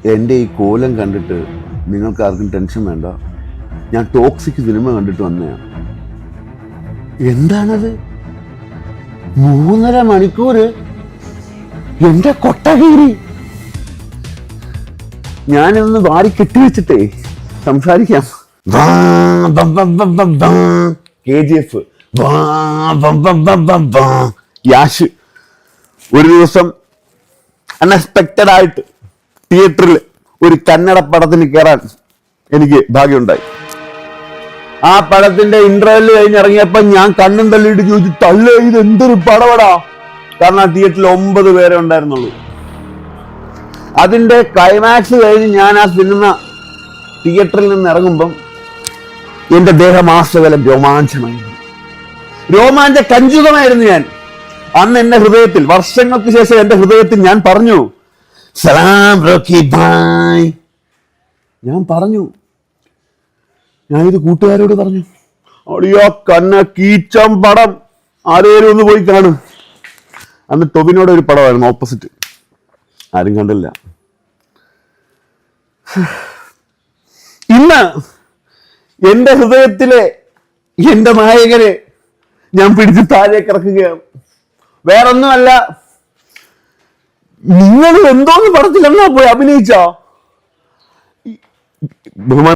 എൻ്റെ ഈ കോലം കണ്ടിട്ട് നിങ്ങൾക്ക് ആർക്കും ടെൻഷൻ വേണ്ട. ഞാൻ ടോക്സിക് സിനിമ കണ്ടിട്ട് വന്നതാണ്. എന്താണത്? 3.5 മണിക്കൂർ എന്റെ കൊട്ടകീറി. ഞാനിതൊന്ന് വാരി കെട്ടിവെച്ചിട്ടേ സംസാരിക്കാം. KGF യാഷ് ഒരു ദിവസം അൺഎക്സ്പെക്റ്റഡ് ആയിട്ട് തിയേറ്ററിൽ ഒരു കന്നഡ പടത്തിന് കയറാൻ എനിക്ക് ഭാഗ്യമുണ്ടായി. ആ പടത്തിന്റെ ഇന്റർവെല് കഴിഞ്ഞിറങ്ങിയപ്പോ ഞാൻ കണ്ണും തള്ളിയിട്ട് ചോദിച്ചു, തള്ളേ ഇത് എന്തൊരു പടവടാ. കാരണം ആ തിയേറ്ററിൽ 9 പേരെ ഉണ്ടായിരുന്നുള്ളൂ. അതിന്റെ ക്ലൈമാക്സ് കഴിഞ്ഞ് ഞാൻ ആ സിനിമ തിയേറ്ററിൽ നിന്ന് ഇറങ്ങുമ്പം എന്റെ ദേഹമാസകലം രോമാഞ്ച കഞ്ചുകമായിരുന്നു ഞാൻ. അന്ന് എന്റെ ഹൃദയത്തിൽ, വർഷങ്ങൾക്ക് ശേഷം എന്റെ ഹൃദയത്തിൽ ഞാൻ പറഞ്ഞു, സലാം റോക്കി ഭായ്. ഞാൻ പറഞ്ഞു, ഞാനിത് കൂട്ടുകാരോട് പറഞ്ഞു, അടിയോ കന്ന കീച്ചം പടം ആരേലും ഒന്ന് പോയി കാണും. അന്ന് ടൊവിനോട് ഒരു പടമായിരുന്നു ഓപ്പോസിറ്റ്, ആരും കണ്ടില്ല. ഇന്ന് എന്റെ ഹൃദയത്തിലെ എന്റെ നായകനെ ഞാൻ പിടിച്ച് താഴേക്ക് ഇറക്കുകയാണ്. വേറൊന്നുമല്ല, നിങ്ങൾ എന്തോന്ന് പടത്തിലെന്നാ പോയി അഭിനയിച്ചോ?